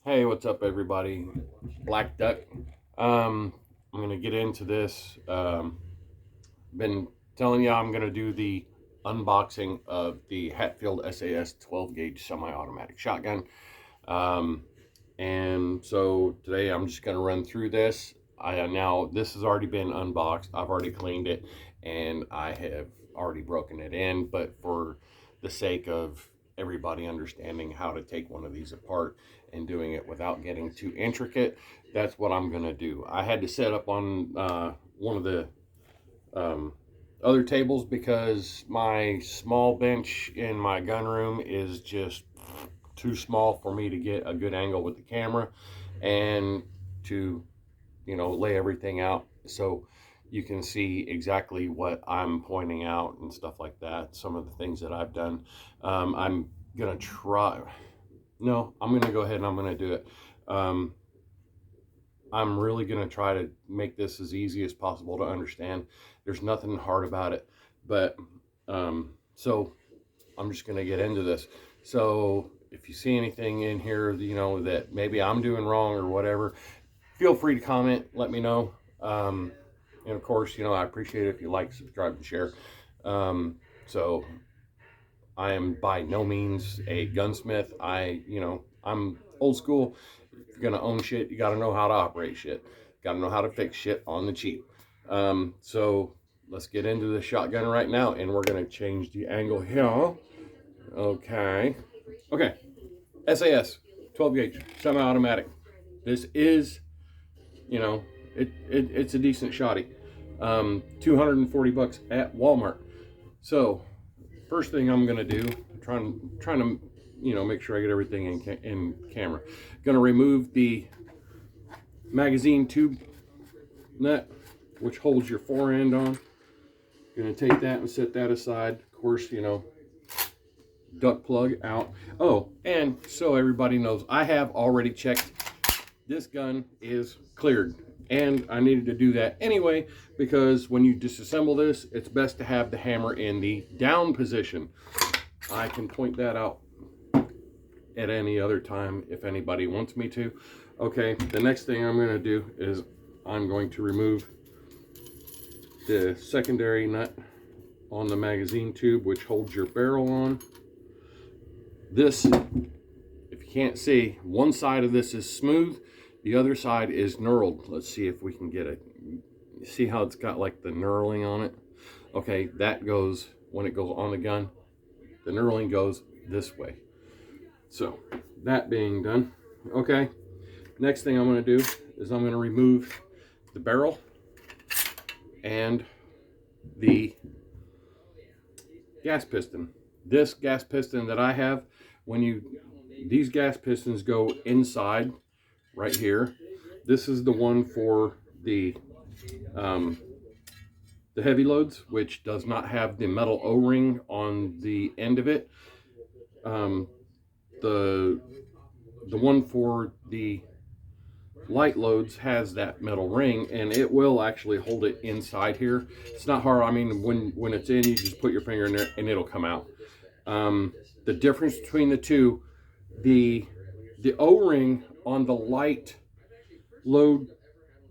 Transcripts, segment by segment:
Hey, what's up, everybody? Black Duck. I'm gonna get into this. Been telling you I'm gonna do the unboxing of the Hatfield SAS 12 gauge semi-automatic shotgun. Um, and so today I'm just gonna run through this. Now this has already been unboxed. I've already cleaned it, and I have already broken it in. But for the sake of everybody understanding how to take one of these apart and doing it without getting too intricate, that's what I'm gonna do. I had to set up on one of the um, other tables because my small bench in my gun room is just too small for me to get a good angle with the camera and to lay everything out so you can see exactly what I'm pointing out and stuff like that, some of the things that I've done. I'm gonna try no I'm gonna go ahead and I'm gonna do it. I'm really going to try to make this as easy as possible to understand. There's nothing hard about it. But so I'm just going to get into this. So if you see anything in here, that maybe I'm doing wrong or whatever, feel free to comment, let me know. And of course, I appreciate it if you like, subscribe, and share. So I am by no means a gunsmith. I'm old school. If you're gonna own shit, you gotta know how to operate shit. Gotta know how to fix shit on the cheap. So let's get into the shotgun right now, and we're gonna change the angle here. Okay. Okay. SAS 12 gauge semi-automatic. This is, it's a decent shotty. 240 bucks at Walmart. So first thing I'm gonna do, trying to make sure I get everything in camera. Gonna remove the magazine tube nut, which holds your fore end on. Gonna take that and set that aside. Of course, duck plug out. Oh, and so everybody knows, I have already checked. This gun is cleared, and I needed to do that anyway because when you disassemble this, it's best to have the hammer in the down position. I can point that out at any other time if anybody wants me to. Okay, the next thing I'm going to do is I'm going to remove the secondary nut on the magazine tube, which holds your barrel on. This, if you can't see, one side of this is smooth, the other side is knurled. Let's see if we can get it. See how it's got like the knurling on it? Okay, that goes, when it goes on the gun, the knurling goes this way. So that being done, okay, next thing I'm going to do is I'm going to remove the barrel and the gas piston. This gas piston that I have, these gas pistons go inside right here. This is the one for the heavy loads, which does not have the metal O-ring on the end of it. The one for the light loads has that metal ring, and it will actually hold it inside here. It's not hard. I mean, when it's in, you just put your finger in there and it'll come out. The difference between the two, the O-ring on the light load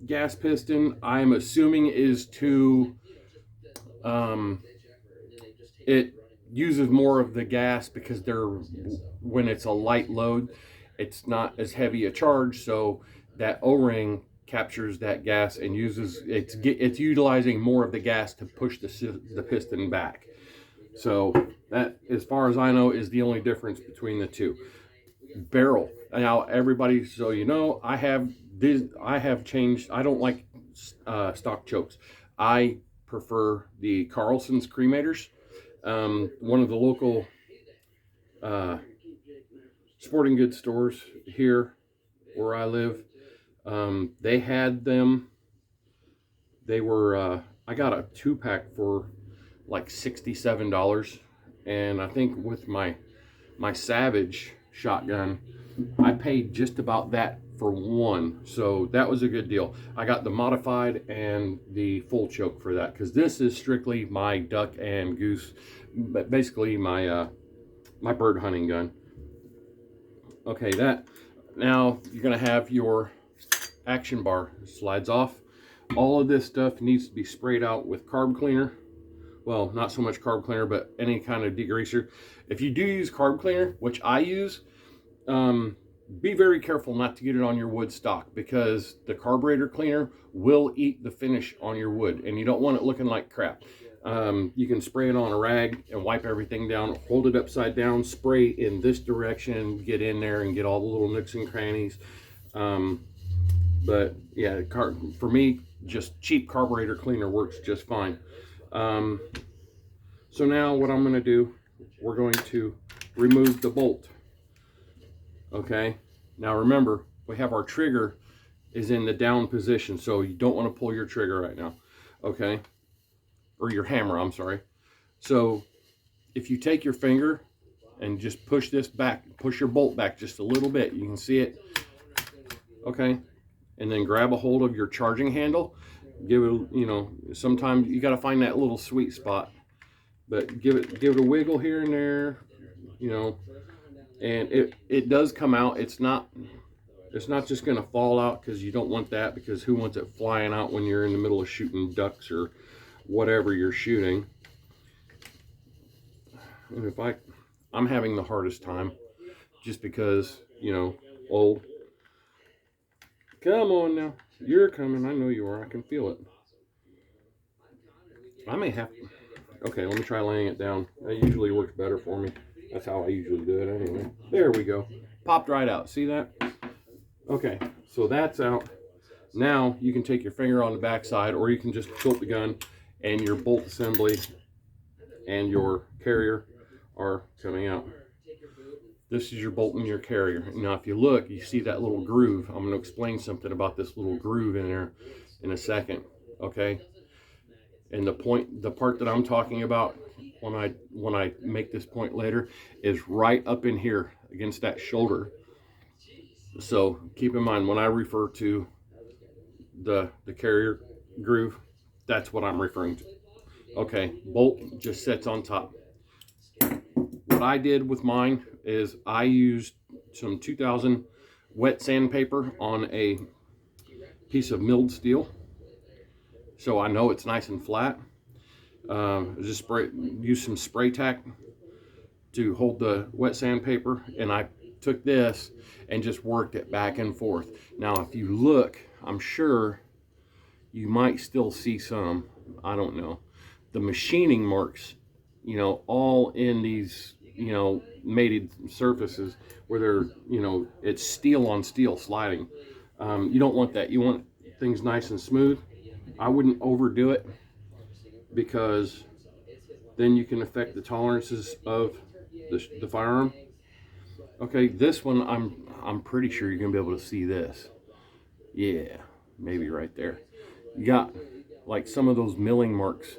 gas piston, I'm assuming is to it uses more of the gas because when it's a light load, it's not as heavy a charge, so that O-ring captures that gas and it's utilizing more of the gas to push the piston back. So that, as far as I know, is the only difference between the two. Barrel. Now everybody, so I have changed. I don't like stock chokes. I prefer the Carlson's cremators. One of the local sporting goods stores here where I live, they had them. They were I got a 2-pack for like $67, and I think with my Savage shotgun, I paid just about that for one, so that was a good deal. I got the modified and the full choke for that because this is strictly my duck and goose, but basically my my bird hunting gun. Okay, that Now you're going to have your action bar. Slides off. All of this stuff needs to be sprayed out with carb cleaner. Well, not so much carb cleaner, but any kind of degreaser. If you do use carb cleaner, which I use, be very careful not to get it on your wood stock, because the carburetor cleaner will eat the finish on your wood, and you don't want it looking like crap. You can spray it on a rag and wipe everything down, hold it upside down, spray in this direction, get in there and get all the little nooks and crannies. But yeah, for me, just cheap carburetor cleaner works just fine. So now what I'm going to do, we're going to remove the bolt. Okay, now remember, we have our trigger is in the down position, so you don't want to pull your trigger right now. Okay, or your hammer, I'm sorry. So if you take your finger and just push this back, push your bolt back just a little bit, you can see it. Okay, and then grab a hold of your charging handle. Give it, you know, sometimes you got to find that little sweet spot, but give it a wiggle here and there, you know, and it does come out. It's not just going to fall out, because you don't want that, because who wants it flying out when you're in the middle of shooting ducks or whatever you're shooting. And I'm having the hardest time, just because, you know, old. Come on now, you're coming. I know you are. I can feel it. I may have to. Okay, let me try laying it down. That usually works better for me. That's how I usually do it anyway. There we go. Popped right out. See that? Okay, so that's out. Now you can take your finger on the back side, or you can just tilt the gun, and your bolt assembly and your carrier are coming out. This is your bolt and your carrier. Now if you look, you see that little groove. I'm going to explain something about this little groove in there in a second. Okay, and the part that I'm talking about when I make this point later is right up in here against that shoulder. So keep in mind, when I refer to the carrier groove, that's what I'm referring to. Okay, bolt just sits on top. What I did with mine is I used some 2000 wet sandpaper on a piece of milled steel, so I know it's nice and flat. Just use some spray tack to hold the wet sandpaper, and I took this and just worked it back and forth. Now if you look, I'm sure you might still see some, I don't know, the machining marks, you know, all in these, you know, mated surfaces where they're, you know, it's steel on steel sliding. You don't want that. You want things nice and smooth. I wouldn't overdo it, because then you can affect the tolerances of the firearm. Okay, this one I'm pretty sure you're gonna be able to see this. Yeah, maybe right there. You got like some of those milling marks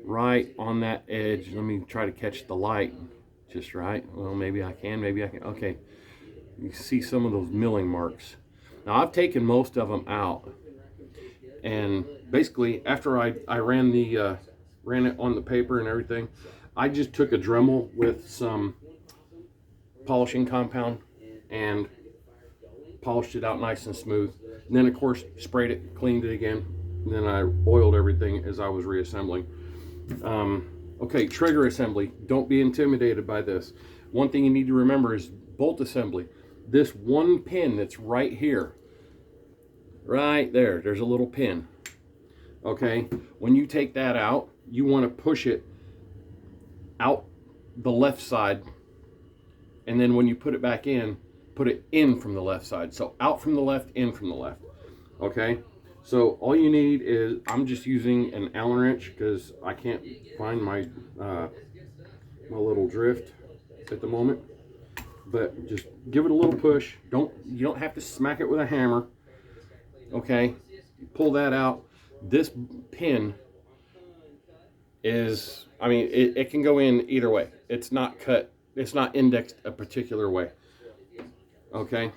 right on that edge. Let me try to catch the light just right. Well, maybe I can, maybe I can. Okay, you see some of those milling marks. Now I've taken most of them out, and basically after I ran it on the paper and everything, I just took a Dremel with some polishing compound and polished it out nice and smooth. And then of course sprayed it, cleaned it again, and then I oiled everything as I was reassembling. Okay, trigger assembly. Don't be intimidated by this. One thing you need to remember is bolt assembly. This one pin that's right here, right there, there's a little pin. Okay, when you take that out, you want to push it out the left side, and then when you put it back in, put it in from the left side. So out from the left, in from the left. Okay, so all you need is, I'm just using an Allen wrench because I can't find my my little drift at the moment. But just give it a little push. You don't have to smack it with a hammer. Okay, pull that out. This pin is, I mean, it can go in either way. It's not cut, it's not indexed a particular way. Okay,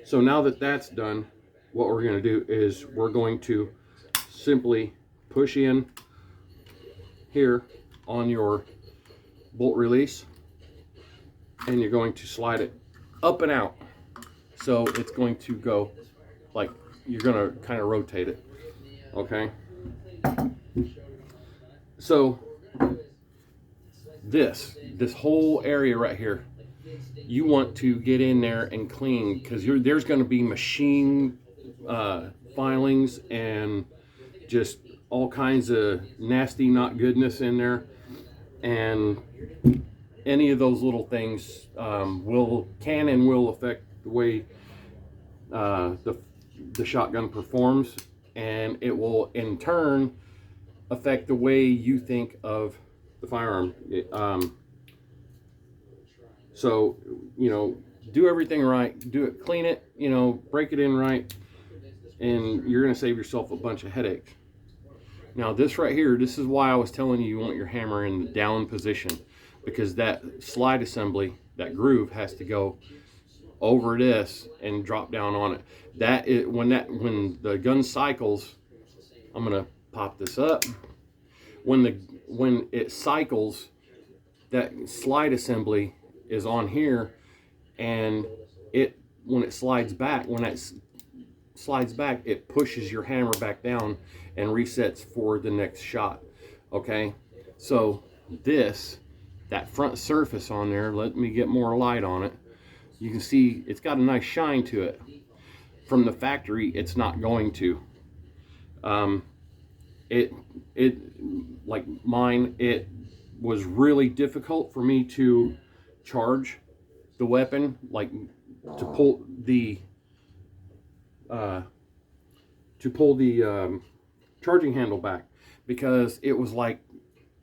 so now that that's done, what we're going to do is we're going to simply push in here on your bolt release, and you're going to slide it up and out. So it's going to go like, you're going to kind of rotate it. Okay. So this whole area right here, you want to get in there and clean, because there's going to be machine filings and just all kinds of nasty not goodness in there, and any of those little things can and will affect the way the shotgun performs, and it will in turn affect the way you think of the firearm. So, you know, do everything right, do it, clean it, you know, break it in right, and you're going to save yourself a bunch of headaches. Now this right here, this is why I was telling you want your hammer in the down position, because that slide assembly, that groove has to go over this and drop down on it. That is when the gun cycles. I'm going to pop this up. When it cycles, that slide assembly is on here, and when it slides back, it pushes your hammer back down and resets for the next shot. Okay, so that front surface on there, let me get more light on it. You can see it's got a nice shine to it. From the factory, it's not going to. Like mine, it was really difficult for me to charge the weapon, like to pull the charging handle back, because it was like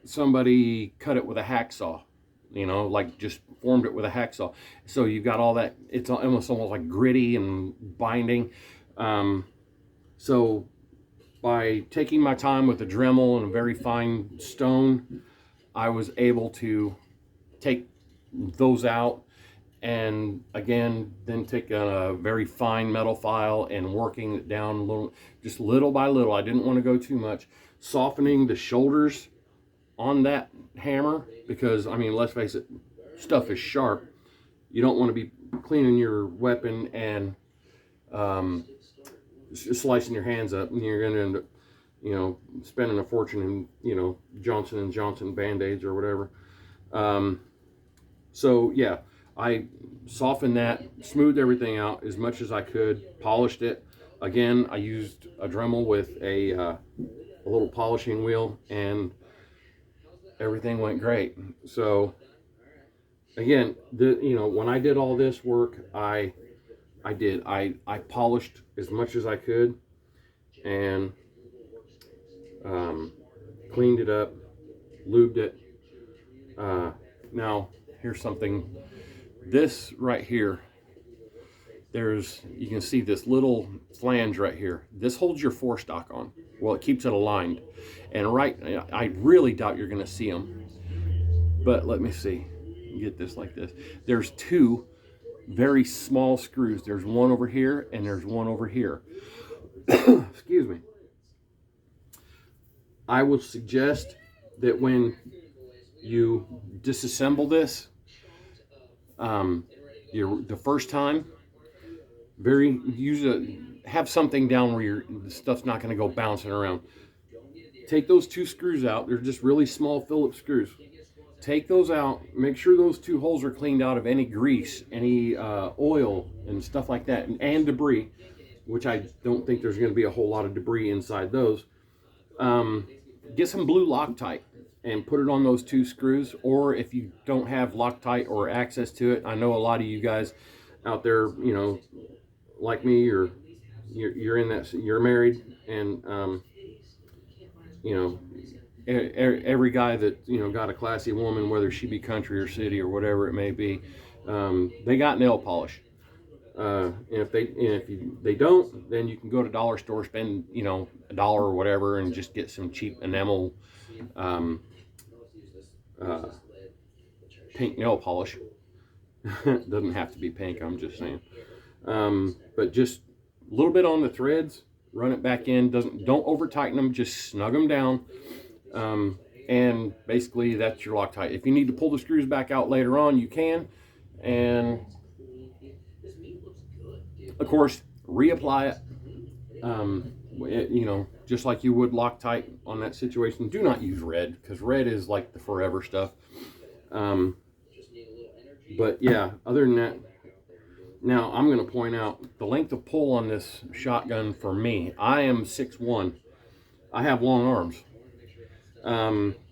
somebody cut it with a hacksaw, you know, like just formed it with a hacksaw. So you've got all that, it's almost like gritty and binding. So by taking my time with a Dremel and a very fine stone, I was able to take those out, and again, then take a very fine metal file and working it down just little by little. I didn't want to go too much. Softening the shoulders on that hammer, because I mean, let's face it, stuff is sharp. You don't want to be cleaning your weapon and slicing your hands up, and you're going to end up, you know, spending a fortune in, you know, Johnson & Johnson Band-Aids or whatever. So yeah, I softened that, smoothed everything out as much as I could, polished it. Again, I used a Dremel with a little polishing wheel, and everything went great. So again, you know, when I did all this work, I polished as much as I could, and cleaned it up, lubed it. Now here's something. This right here, you can see this little flange right here. This holds your forestock on. Well, it keeps it aligned. And I really doubt you're going to see them. But let me see. Get this like this. There's two very small screws. There's one over here and there's one over here. Excuse me. I would suggest that when you disassemble this, the first time, have something down where the stuff's not going to go bouncing around. Take those two screws out. They're just really small Phillips screws. Take those out. Make sure those two holes are cleaned out of any grease, any oil and stuff like that, and debris, which I don't think there's going to be a whole lot of debris inside those. Get some blue Loctite and put it on those two screws, or if you don't have Loctite or access to it, I know a lot of you guys out there, you know, like me, or you're married, and you know, every guy that, you know, got a classy woman, whether she be country or city or whatever it may be, they got nail polish. And if they don't, then you can go to dollar store, spend, you know, $1 or whatever, and just get some cheap enamel pink nail polish. It doesn't have to be pink, I'm just saying. But just a little bit on the threads, run it back in. Don't over tighten them, just snug them down. And basically that's your Loctite. If you need to pull the screws back out later on, you can. And Of course, reapply it. You know, just like you would Loctite on that situation. Do not use red, because red is like the forever stuff. But yeah, other than that, now I'm going to point out the length of pull on this shotgun for me. I am 6'1". I have long arms.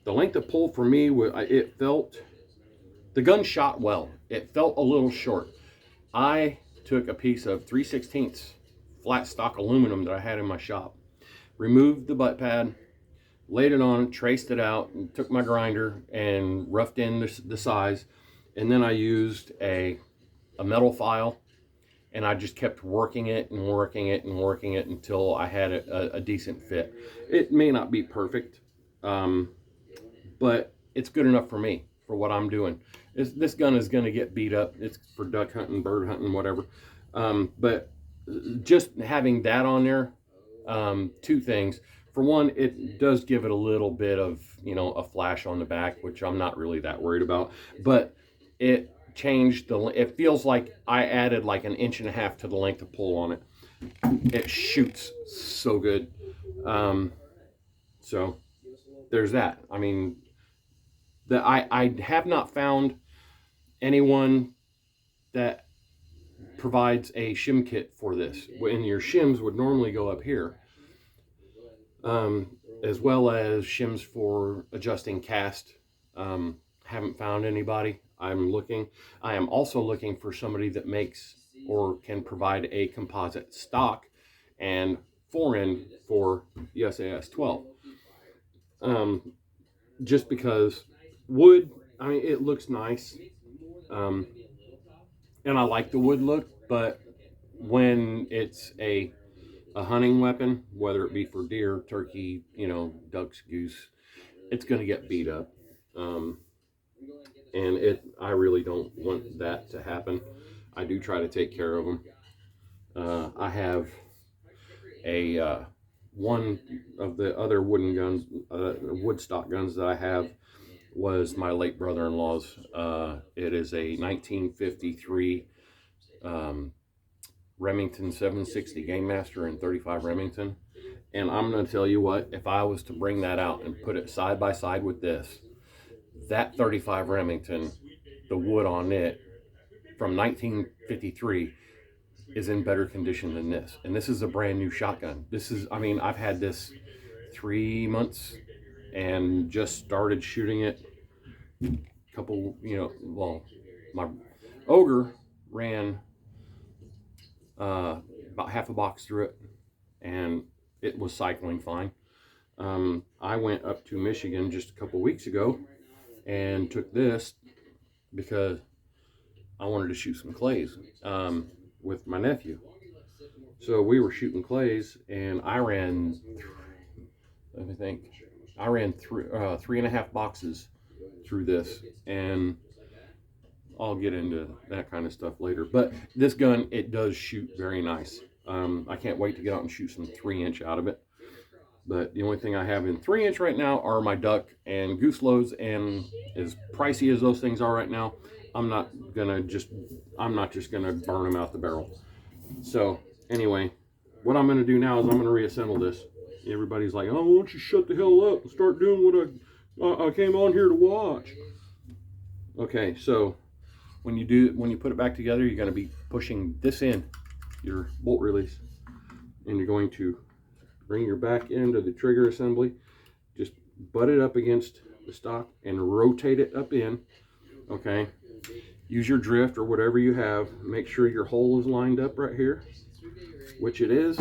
The length of pull for me, it felt, the gun shot well. It felt a little short. I took a piece of 3/16 flat stock aluminum that I had in my shop, removed the butt pad, laid it on, traced it out, and took my grinder and roughed in the size, and then I used a metal file, and I just kept working it and working it and working it until I had a decent fit. It may not be perfect, but it's good enough for me, for what I'm doing. This gun is going to get beat up. It's for duck hunting, bird hunting, whatever. But just having that on there, two things. For one, it does give it a little bit of, you know, a flash on the back, which I'm not really that worried about. But it changed it feels like I added like 1.5 inches to the length of pull on it. It shoots so good. So there's that. I mean, I have not found anyone that provides a shim kit for this. When your shims would normally go up here, as well as shims for adjusting cast. Haven't found anybody. I'm looking. I am also looking for somebody that makes or can provide a composite stock and forend for the SAS 12. Just because wood, I mean, it looks nice. And I like the wood look, but when it's a hunting weapon, whether it be for deer, turkey, you know, ducks, goose, it's going to get beat up. And I really don't want that to happen. I do try to take care of them. I have one of the other wooden guns, wood stock guns that I have was my late brother-in-law's. It is a 1953 Remington 760 Game Master in 35 Remington. And I'm going to tell you what, if I was to bring that out and put it side by side with this, that 35 Remington, the wood on it from 1953 is in better condition than this. And this is a brand new shotgun. This is, I mean, I've had this 3 months and just started shooting it a couple, you know, well, my Ogre ran about half a box through it, and it was cycling fine. I went up to Michigan just a couple weeks ago and took this because I wanted to shoot some clays with my nephew. So we were shooting clays, and I ran, let me think, I ran 3.5 boxes through this, and I'll get into that kind of stuff later. But this gun, it does shoot very nice. I can't wait to get out and shoot some 3-inch out of it. But the only thing I have in 3-inch right now are my duck and goose loads, and as pricey as those things are right now, I'm not just gonna burn them out the barrel. So anyway, what I'm gonna do now is I'm gonna reassemble this. Everybody's like, oh, why don't you shut the hell up and start doing what I came on here to watch. Okay, so when you put it back together, you're gonna be pushing this in, your bolt release, and you're going to bring your back end of the trigger assembly, just butt it up against the stock and rotate it up in. Okay, use your drift or whatever you have. Make sure your hole is lined up right here, which it is.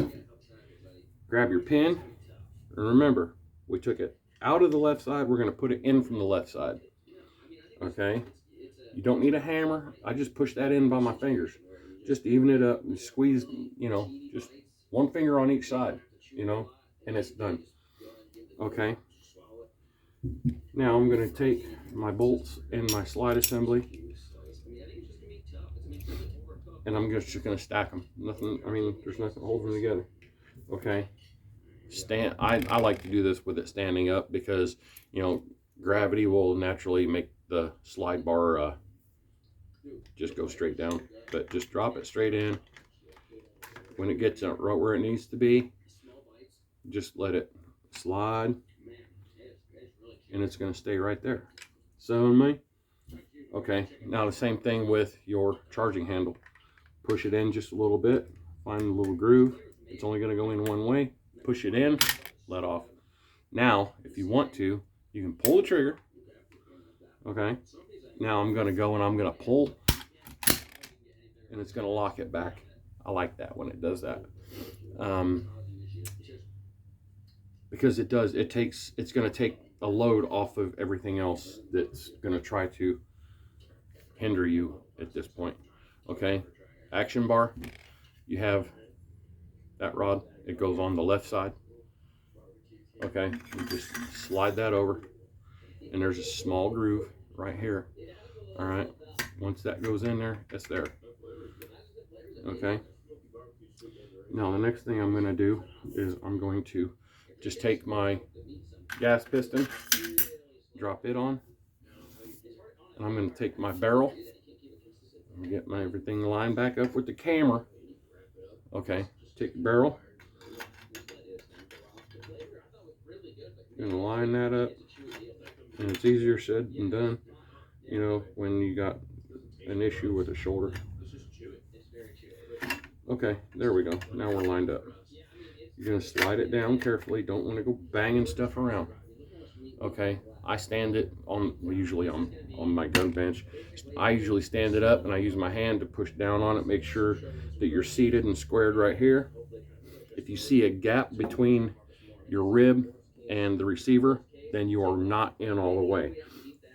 Grab your pin, and remember, we took it out of the left side, we're going to put it in from the left side. Okay, you don't need a hammer. I just push that in by my fingers, just even it up and squeeze, you know, just one finger on each side, you know, and it's done. Okay, now I'm going to take my bolts and my slide assembly, and I'm just going to stack them. Nothing, I mean, there's nothing holding them together. Okay, I like to do this with it standing up because, you know, gravity will naturally make the slide bar just go straight down, but just drop it straight in. When it gets right where it needs to be, just let it slide, and it's going to stay right there. So me, okay, now the same thing with your charging handle. Push it in just a little bit, find the little groove. It's only going to go in one way. Push it in, let off. Now, if you want to, you can pull the trigger. Okay, now I'm going to go and I'm going to pull, and it's going to lock it back. I like that when it does that. Because it's going to take a load off of everything else that's going to try to hinder you at this point. Okay, action bar, you have that rod, it goes on the left side. Okay, you just slide that over, and there's a small groove right here. All right, once that goes in there, it's there. Okay, now the next thing I'm going to do is I'm going to just take my gas piston, drop it on, and I'm going to take my barrel and get my everything lined back up with the camera. Okay, take the barrel, gonna line that up, and it's easier said than done, you know, when you got an issue with a shoulder. Okay, there we go. Now we're lined up. You're gonna slide it down carefully. Don't want to go banging stuff around. Okay, I stand it on, usually on my gun bench. I usually stand it up and I use my hand to push down on it, make sure that you're seated and squared right here. If you see a gap between your rib and the receiver, then you are not in all the way.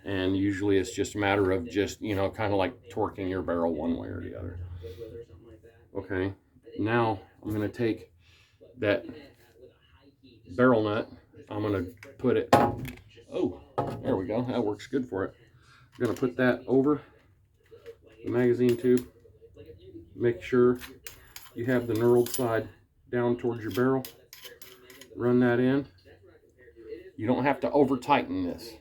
And usually it's just a matter of just, you know, kind of like torquing your barrel one way or the other. Okay, now I'm going to take that barrel nut, I'm going to put it, oh, there we go, that works good for it. I'm going to put that over the magazine tube. Make sure you have the knurled side down towards your barrel. Run that in. You don't have to over tighten this.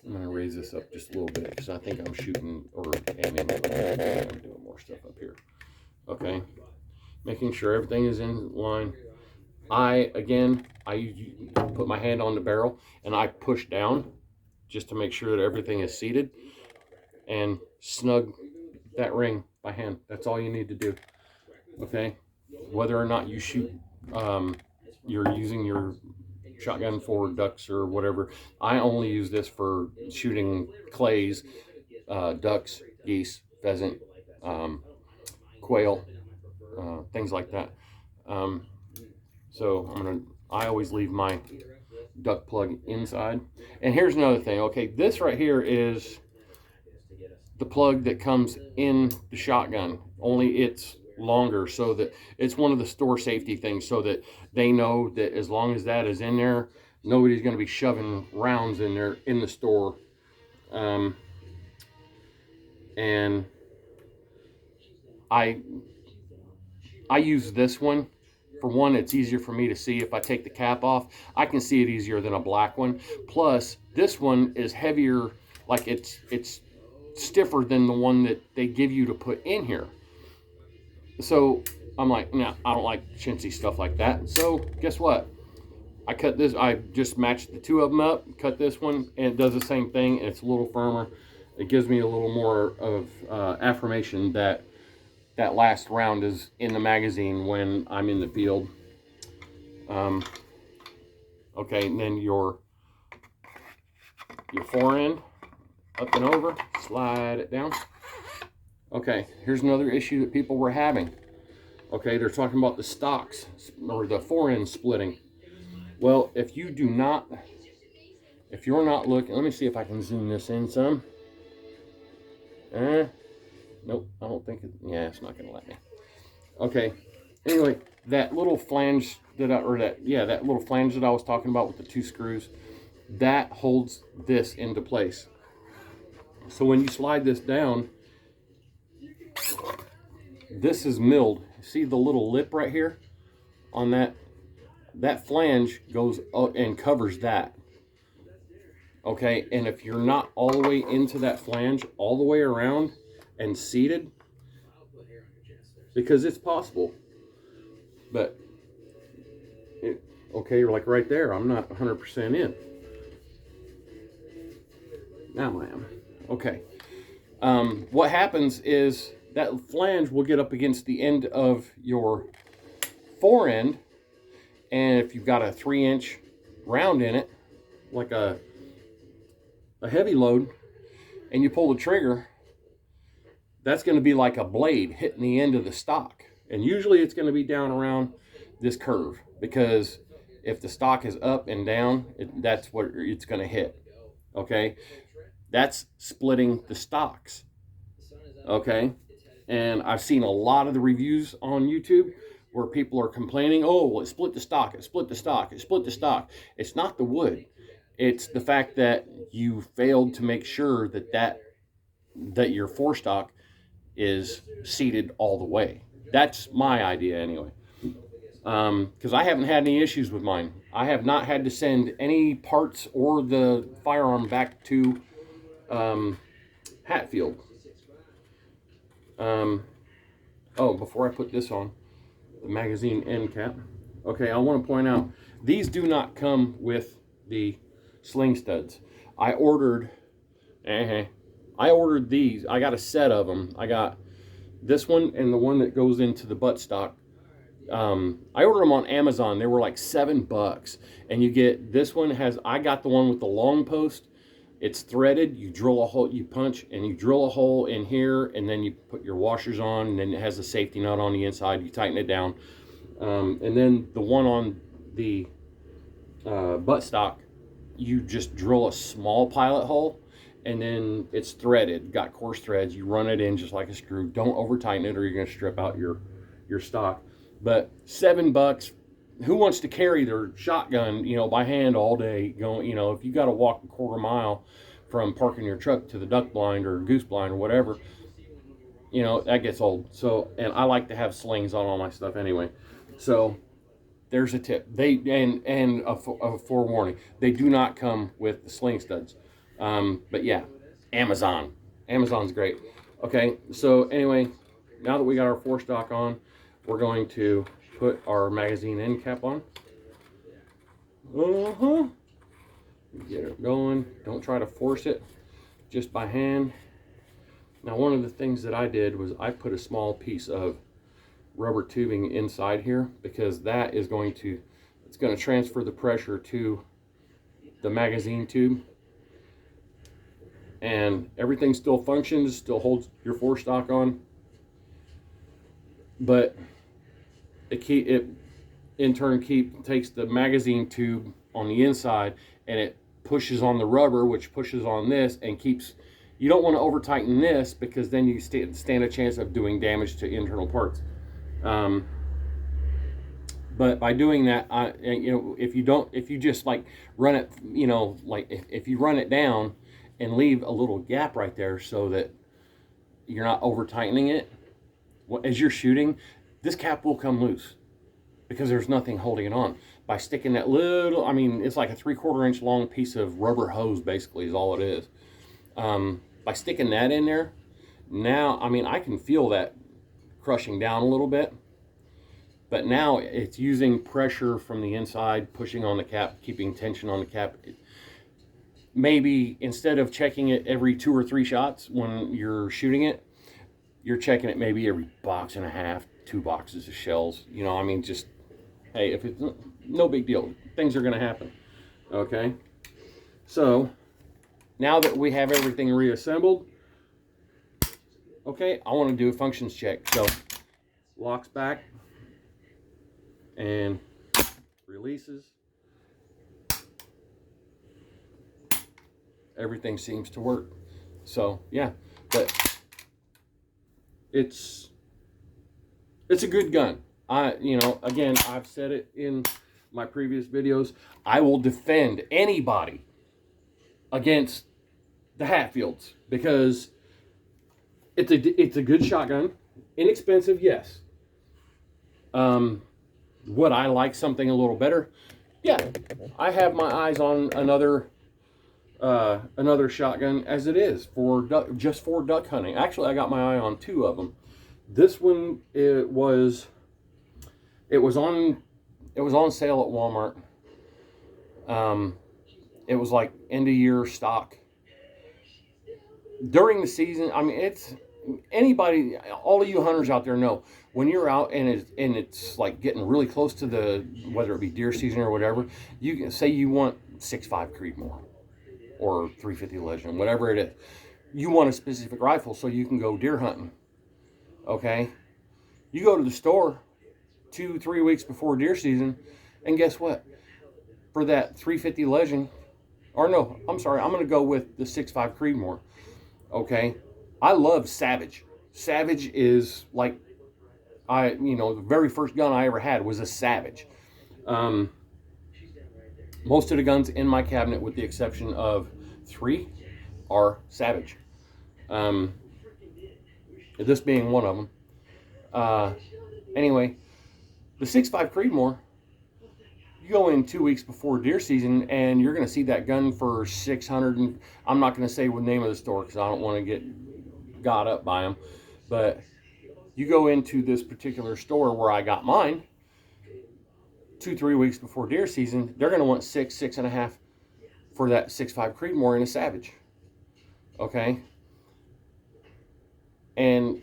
I'm going to raise this up just a little bit because I think I'm shooting, or I'm doing more stuff up here. Okay, making sure everything is in line. I put my hand on the barrel and I push down just to make sure that everything is seated, and snug that ring by hand. That's all you need to do. Okay, whether or not you shoot, you're using your shotgun for ducks or whatever. I only use this for shooting clays, ducks, geese, pheasant, quail, things like that. So I always leave my duck plug inside. And here's another thing. Okay, this right here is the plug that comes in the shotgun, only it's longer, so that it's one of the store safety things, so that they know that as long as that is in there, nobody's going to be shoving rounds in there in the store. And I use this one. For one, it's easier for me to see. If I take the cap off, I can see it easier than a black one. Plus, this one is heavier, like it's stiffer than the one that they give you to put in here. So I'm like, no, I don't like chintzy stuff like that. So guess what? I cut this, I just matched the two of them up, cut this one, and it does the same thing, and it's a little firmer. It gives me a little more of affirmation that that last round is in the magazine when I'm in the field. Okay, and then your forend, up and over, slide it down. Okay, here's another issue that people were having. Okay, they're talking about the stocks or the forend splitting. Well, if you're not looking, let me see if I can zoom this in some. Nope, I don't think it, yeah, it's not gonna let me. Okay, anyway, that little flange that I was talking about with the two screws, that holds this into place. So when you slide this down, this is milled. See the little lip right here on that? That flange goes up and covers that. Okay, and if you're not all the way into that flange, all the way around, and seated, because it's possible. But okay, like right there, I'm not 100% in. Now I am. Okay. What happens is that flange will get up against the end of your fore end, and if you've got a 3-inch round in it, like a heavy load, and you pull the trigger, that's going to be like a blade hitting the end of the stock. And usually it's going to be down around this curve, because if the stock is up and down, that's what it's going to hit. Okay, that's splitting the stocks. Okay, and I've seen a lot of the reviews on YouTube where people are complaining, oh, well, it split the stock, it split the stock, it split the stock. It's not the wood. It's the fact that you failed to make sure that your forestock is seated all the way. That's my idea anyway. Because I haven't had any issues with mine. I have not had to send any parts or the firearm back to HATFIELD. Oh, before I put this on, the magazine end cap. Okay, I want to point out, these do not come with the sling studs. I ordered these. I got a set of them. I got this one and the one that goes into the buttstock. I ordered them on Amazon. They were like $7, and you get this one. I got the one with the long post. It's threaded. You drill a hole, you punch, and you drill a hole in here, and then you put your washers on, and then it has a safety nut on the inside. You tighten it down, and then the one on the buttstock, you just drill a small pilot hole, and then it's threaded, got coarse threads. You run it in just like a screw. Don't over tighten it, or you're going to strip out your stock. But $7, who wants to carry their shotgun, by hand all day? Going, if you got to walk a quarter mile from parking your truck to the duck blind or goose blind or whatever, that gets old. So, and I like to have slings on all my stuff anyway. So there's a tip. And a forewarning. They do not come with the sling studs. But yeah, Amazon's great. Okay, so anyway, now that we got our forestock on, we're going to put our magazine end cap on. Get it going. Don't try to force it, just by hand. Now, one of the things that I did was I put a small piece of rubber tubing inside here, because that is going to transfer the pressure to the magazine tube, and everything still functions, still holds your forestock on, but it in turn takes the magazine tube on the inside, and it pushes on the rubber, which pushes on this, and keeps. You don't want to over tighten this, because then you stand a chance of doing damage to internal parts. But by doing that, if you just like run it, if you run it down and leave a little gap right there so that you're not over tightening it, as you're shooting, this cap will come loose, because there's nothing holding it on. By sticking that little, it's like a 3/4 inch long piece of rubber hose, basically, is all it is. By sticking that in there, now, I can feel that crushing down a little bit, but now it's using pressure from the inside, pushing on the cap, keeping tension on the cap. Maybe instead of checking it every 2 or 3 shots when you're shooting it, you're checking it maybe every 1.5 boxes, 2 boxes of shells. Just, hey, if it's no big deal, things are going to happen. Okay, so now that we have everything reassembled, okay, I want to do a functions check. So locks back and releases. Everything seems to work. So yeah, but it's a good gun. Again, I've said it in my previous videos, I will defend anybody against the HATFIELDs, because it's a good shotgun. Inexpensive, yes. Would I like something a little better? Yeah. I have my eyes on another another shotgun as it is for just for duck hunting. Actually, I got my eye on two of them. This one, it was on sale at Walmart. It was like end of year stock. During the season, I mean, it's anybody, all of you hunters out there know when you're out and it's like getting really close to the, whether it be deer season or whatever, you can say you want 6.5 Creedmoor or 350 Legend, whatever it is. You want a specific rifle so you can go deer hunting. Okay, you go to the store 2-3 weeks before deer season, and guess what? For that 350 Legend, or no, I'm sorry, I'm going to go with the 6.5 Creedmoor. Okay, I love Savage. Savage is like, the very first gun I ever had was a Savage. Most of the guns in my cabinet, with the exception of 3, are Savage. This being one of them. Anyway, the 6.5 Creedmoor, you go in 2 weeks before deer season and you're going to see that gun for 600. And I'm not going to say the name of the store because I don't want to get got up by them. But you go into this particular store where I got mine 2-3 weeks before deer season, they're going to want 6.5 for that 6.5 Creedmoor in a Savage. Okay. And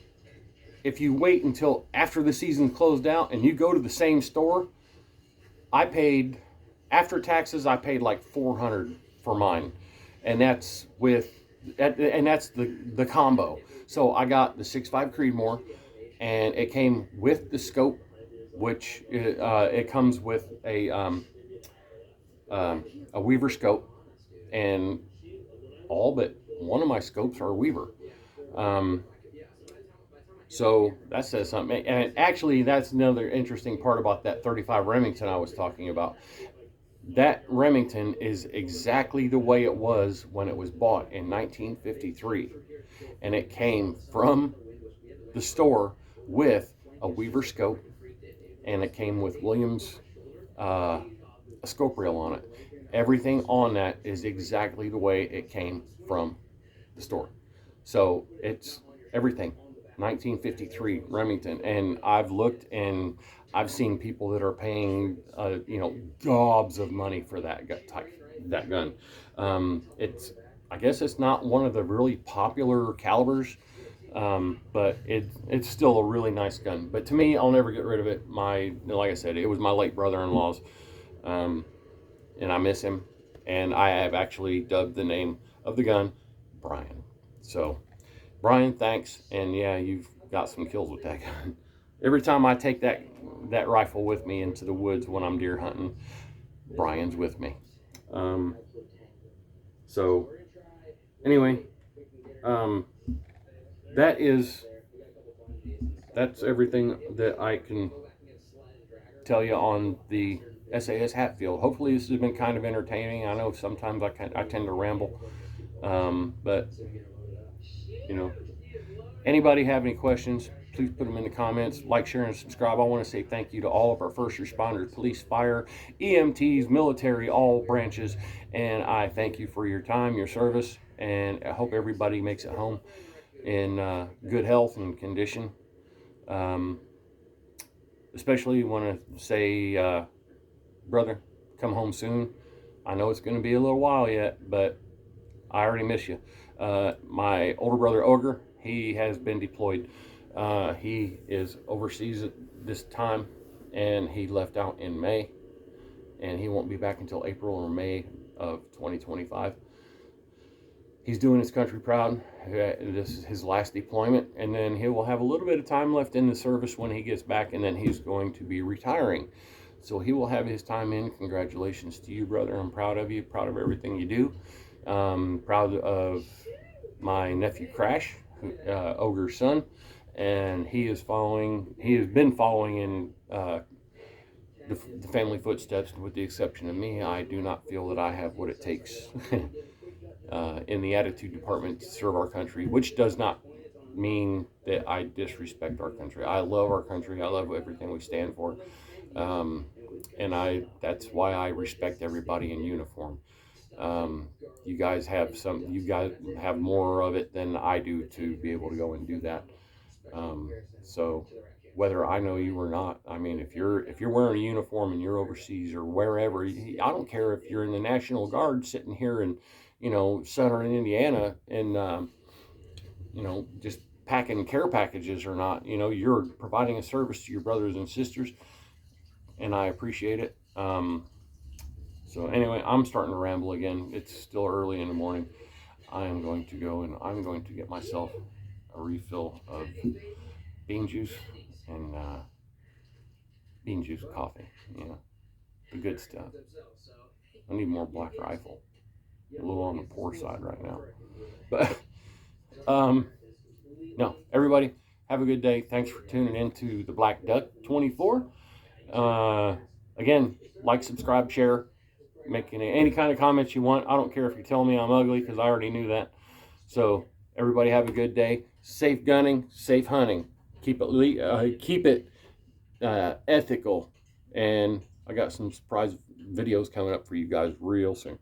if you wait until after the season's closed out and you go to the same store, I paid, after taxes, I paid like $400 for mine, and that's the combo. So I got the 6.5 Creedmoor, and it came with the scope, which it comes with a Weaver scope, and all but one of my scopes are Weaver. So that says something. And actually, that's another interesting part about that 35 Remington I was talking about. That Remington is exactly the way it was when it was bought in 1953. And it came from the store with a Weaver scope, and it came with Williams a scope reel on it. Everything on that is exactly the way it came from the store. So it's everything. 1953 Remington, and I've looked and I've seen people that are paying gobs of money for that gun. I guess it's not one of the really popular calibers, but it's still a really nice gun. But to me, I'll never get rid of it. Like I said, it was my late brother-in-law's, and I miss him. And I have actually dubbed the name of the gun Brian. So Brian, thanks, and yeah, you've got some kills with that gun. Every time I take that rifle with me into the woods when I'm deer hunting, Brian's with me. So anyway, that's everything that I can tell you on the SAS Hatfield. Hopefully this has been kind of entertaining. I know sometimes I tend to ramble, but anybody have any questions, please put them in the comments. Like, share, and subscribe. I want to say thank you to all of our first responders, police, fire, EMTs, military, all branches, and I thank you for your time, your service, and I hope everybody makes it home in good health and condition. Especially want to say, brother, come home soon. I know it's going to be a little while yet, but I already miss you. My older brother, Ogre, he has been deployed. He is overseas at this time, and he left out in May, and he won't be back until April or May of 2025. He's doing his country proud. This is his last deployment, and then he will have a little bit of time left in the service when he gets back, and then he's going to be retiring. So he will have his time in. Congratulations to you, brother. I'm proud of you, proud of everything you do. Proud of my nephew Crash, Ogre's son, and he has been following in the family footsteps. With the exception of me, I do not feel that I have what it takes in the attitude department to serve our country, which does not mean that I disrespect our country. I love our country. I love everything we stand for, and that's why I respect everybody in uniform. You guys have more of it than I do to be able to go and do that. So whether I know you or not, I mean, if you're wearing a uniform and you're overseas or wherever, I don't care if you're in the National Guard sitting here in, Southern Indiana and, just packing care packages or not, you're providing a service to your brothers and sisters, and I appreciate it. So anyway, I'm starting to ramble again. It's still early in the morning. I am going to go and I'm going to get myself a refill of bean juice and bean juice coffee, the good stuff. I need more Black Rifle. A little on the poor side right now. But no, everybody, have a good day. Thanks for tuning in to the Black Duck 24. Again, like, subscribe, share, make any kind of comments you want. I don't care if you tell me I'm ugly, because I already knew that. So everybody have a good day. Safe gunning, safe hunting. Keep it ethical. And I got some surprise videos coming up for you guys real soon.